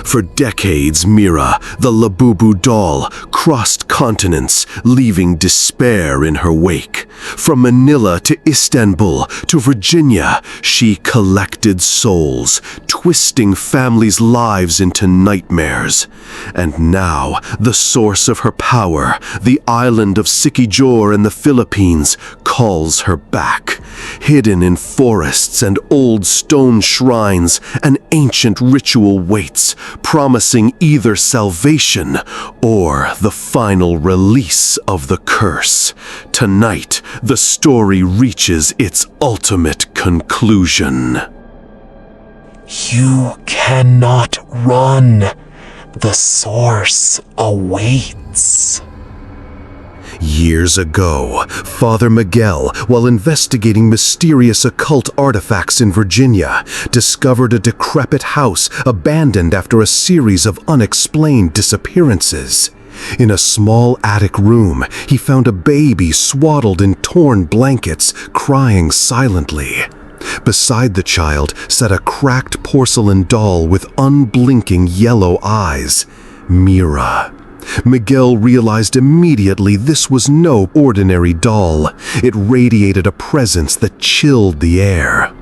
For decades, Mira, the Labubu Doll, crossed continents, leaving despair in her wake. From Manila to Istanbul to Virginia, she collected souls, twisting families' lives into nightmares. And now, the source of her power, the island of Siquijor in the Philippines, calls her back. Hidden in forests and old stone shrines, an ancient ritual waits, promising either salvation or the final release of the curse. Tonight, the story reaches its ultimate conclusion. You cannot run. The source awaits. Years ago, Father Miguel, while investigating mysterious occult artifacts in Virginia, discovered a decrepit house abandoned after a series of unexplained disappearances. In a small attic room, he found a baby swaddled in torn blankets, crying silently. Beside the child sat a cracked porcelain doll with unblinking yellow eyes, Mira. Miguel realized immediately this was no ordinary doll. It radiated a presence that chilled the air.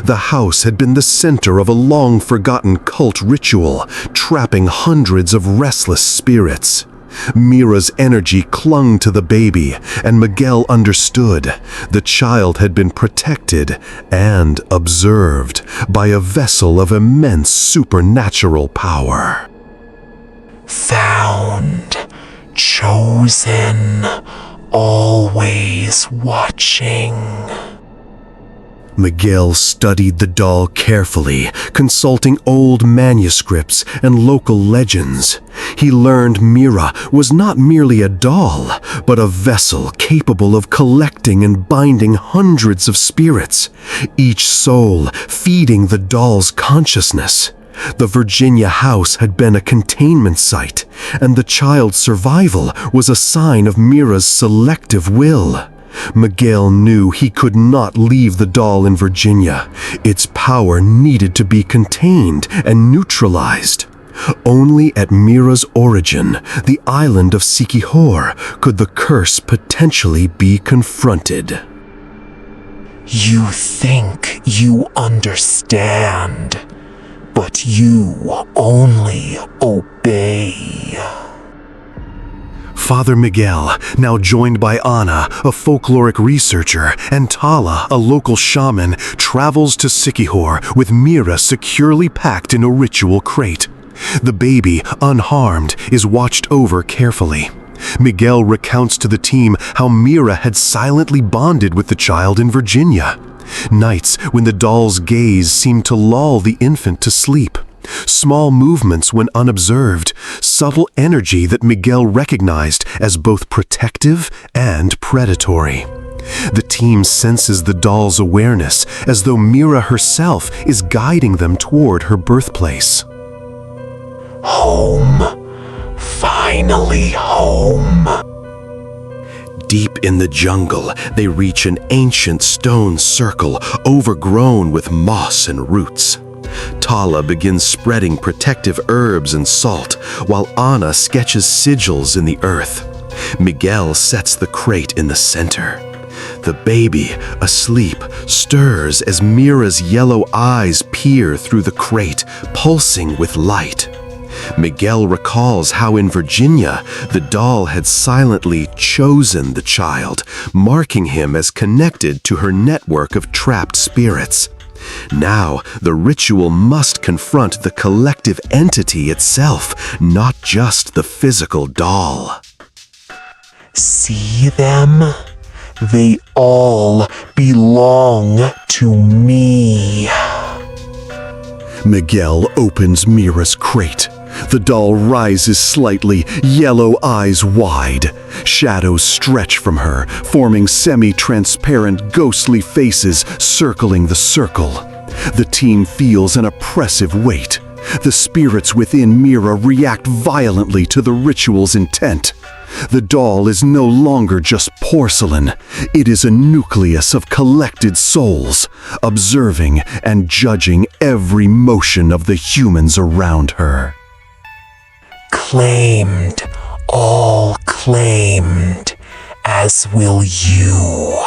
The house had been the center of a long-forgotten cult ritual, trapping hundreds of restless spirits. Mira's energy clung to the baby, and Miguel understood. The child had been protected and observed by a vessel of immense supernatural power. Found, chosen, always watching. Miguel studied the doll carefully, consulting old manuscripts and local legends. He learned Mira was not merely a doll, but a vessel capable of collecting and binding hundreds of spirits, each soul feeding the doll's consciousness. The Virginia house had been a containment site, and the child's survival was a sign of Mira's selective will. Miguel knew he could not leave the doll in Virginia. Its power needed to be contained and neutralized. Only at Mira's origin, the island of Siquijor, could the curse potentially be confronted. You think you understand, but you only obey. Father Miguel, now joined by Ana, a folkloric researcher, and Tala, a local shaman, travels to Siquijor with Mira securely packed in a ritual crate. The baby, unharmed, is watched over carefully. Miguel recounts to the team how Mira had silently bonded with the child in Virginia. Nights when the doll's gaze seemed to lull the infant to sleep. Small movements when unobserved, subtle energy that Miguel recognized as both protective and predatory. The team senses the doll's awareness as though Mira herself is guiding them toward her birthplace. Home. Finally home. Deep in the jungle, they reach an ancient stone circle overgrown with moss and roots. Tala begins spreading protective herbs and salt, while Ana sketches sigils in the earth. Miguel sets the crate in the center. The baby, asleep, stirs as Mira's yellow eyes peer through the crate, pulsing with light. Miguel recalls how in Virginia, the doll had silently chosen the child, marking him as connected to her network of trapped spirits. Now, the ritual must confront the collective entity itself, not just the physical doll. See them? They all belong to me. Miguel opens Mira's crate. The doll rises slightly, yellow eyes wide. Shadows stretch from her, forming semi-transparent ghostly faces circling the circle. The team feels an oppressive weight. The spirits within Mira react violently to the ritual's intent. The doll is no longer just porcelain. It is a nucleus of collected souls, observing and judging every motion of the humans around her. claimed, all claimed, as will you.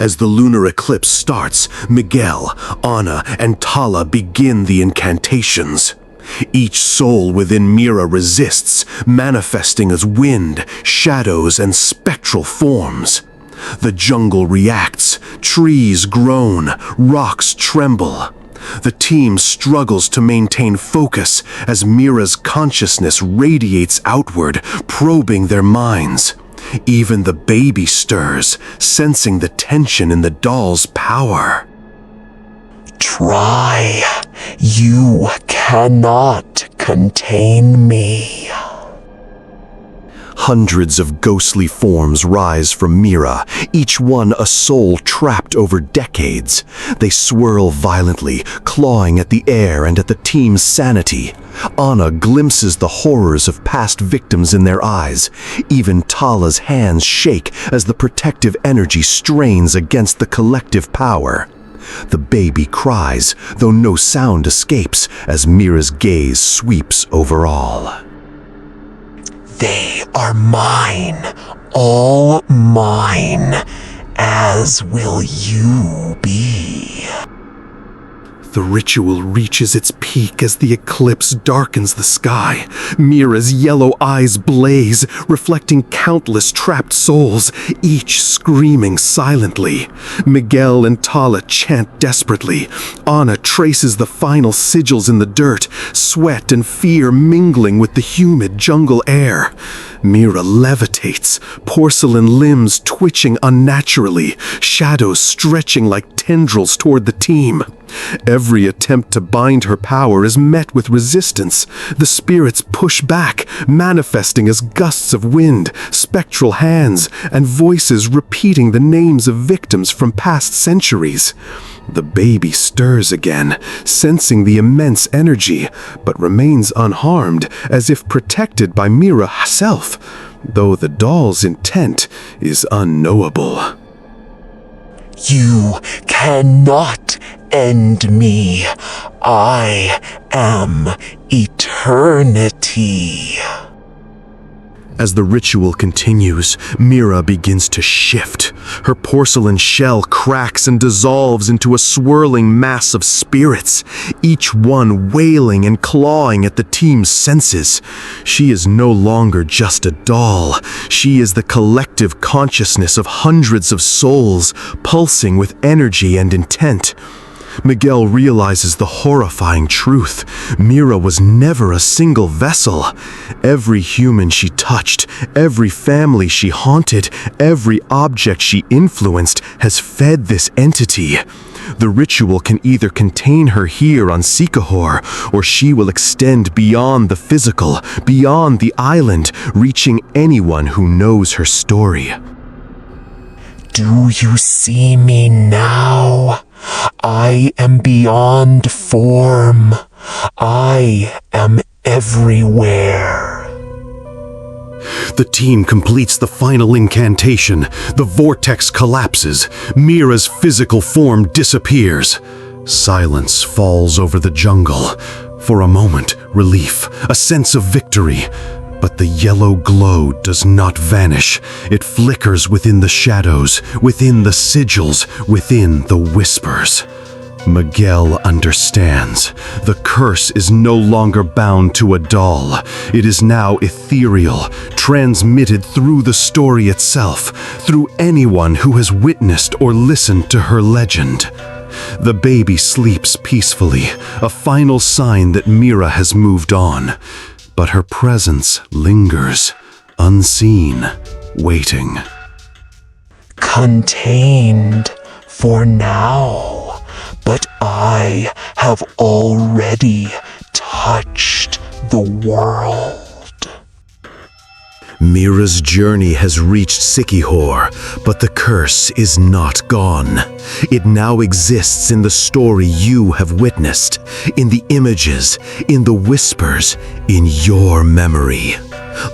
As the lunar eclipse starts, Miguel, Anna, and Tala begin the incantations. Each soul within Mira resists, manifesting as wind, shadows, and spectral forms. The jungle reacts, trees groan, rocks tremble. The team struggles to maintain focus as Mira's consciousness radiates outward, probing their minds. Even the baby stirs, sensing the tension in the doll's power. Try. You cannot contain me. Hundreds of ghostly forms rise from Mira, each one a soul trapped over decades. They swirl violently, clawing at the air and at the team's sanity. Anna glimpses the horrors of past victims in their eyes. Even Tala's hands shake as the protective energy strains against the collective power. The baby cries, though no sound escapes as Mira's gaze sweeps over all. They are mine, all mine, as will you be. The ritual reaches its peak as the eclipse darkens the sky. Mira's yellow eyes blaze, reflecting countless trapped souls, each screaming silently. Miguel and Tala chant desperately. Anna traces the final sigils in the dirt, sweat and fear mingling with the humid jungle air. Mira levitates, porcelain limbs twitching unnaturally, shadows stretching like tendrils toward the team. Every attempt to bind her power is met with resistance. The spirits push back, manifesting as gusts of wind, spectral hands, and voices repeating the names of victims from past centuries. The baby stirs again, sensing the immense energy, but remains unharmed, as if protected by Mira herself, though the doll's intent is unknowable. You cannot end me. I am eternity. As the ritual continues, Mira begins to shift. Her porcelain shell cracks and dissolves into a swirling mass of spirits, each one wailing and clawing at the team's senses. She is no longer just a doll. She is the collective consciousness of hundreds of souls, pulsing with energy and intent. Miguel realizes the horrifying truth. Mira was never a single vessel. Every human she touched, every family she haunted, every object she influenced has fed this entity. The ritual can either contain her here on Siquijor, or she will extend beyond the physical, beyond the island, reaching anyone who knows her story. Do you see me now? I am beyond form. I am everywhere. The team completes the final incantation. The vortex collapses. Mira's physical form disappears. Silence falls over the jungle. For a moment, relief, a sense of victory. But the yellow glow does not vanish. It flickers within the shadows, within the sigils, within the whispers. Miguel understands. The curse is no longer bound to a doll. It is now ethereal, transmitted through the story itself, through anyone who has witnessed or listened to her legend. The baby sleeps peacefully, a final sign that Mira has moved on. But her presence lingers, unseen, waiting. Contained for now, but I have already touched the world. Mira's journey has reached Siquijor, but the curse is not gone. It now exists in the story you have witnessed, in the images, in the whispers, in your memory.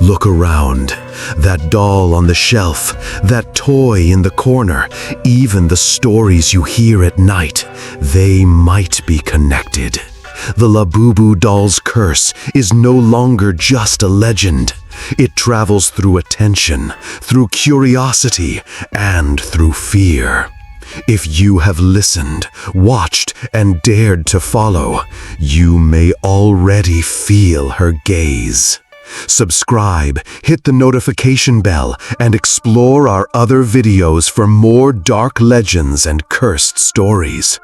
Look around. That doll on the shelf, that toy in the corner, even the stories you hear at night, they might be connected. the Labubu Doll's curse is no longer just a legend. It travels through attention, through curiosity, and through fear. If you have listened, watched, and dared to follow, you may already feel her gaze. Subscribe, hit the notification bell, and explore our other videos for more dark legends and cursed stories.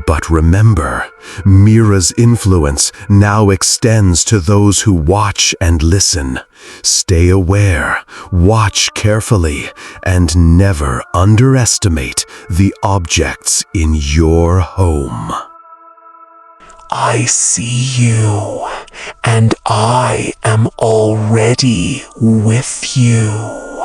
But remember, Mira's influence now extends to those who watch and listen. Stay aware, watch carefully, and never underestimate the objects in your home. I see you, and I am already with you.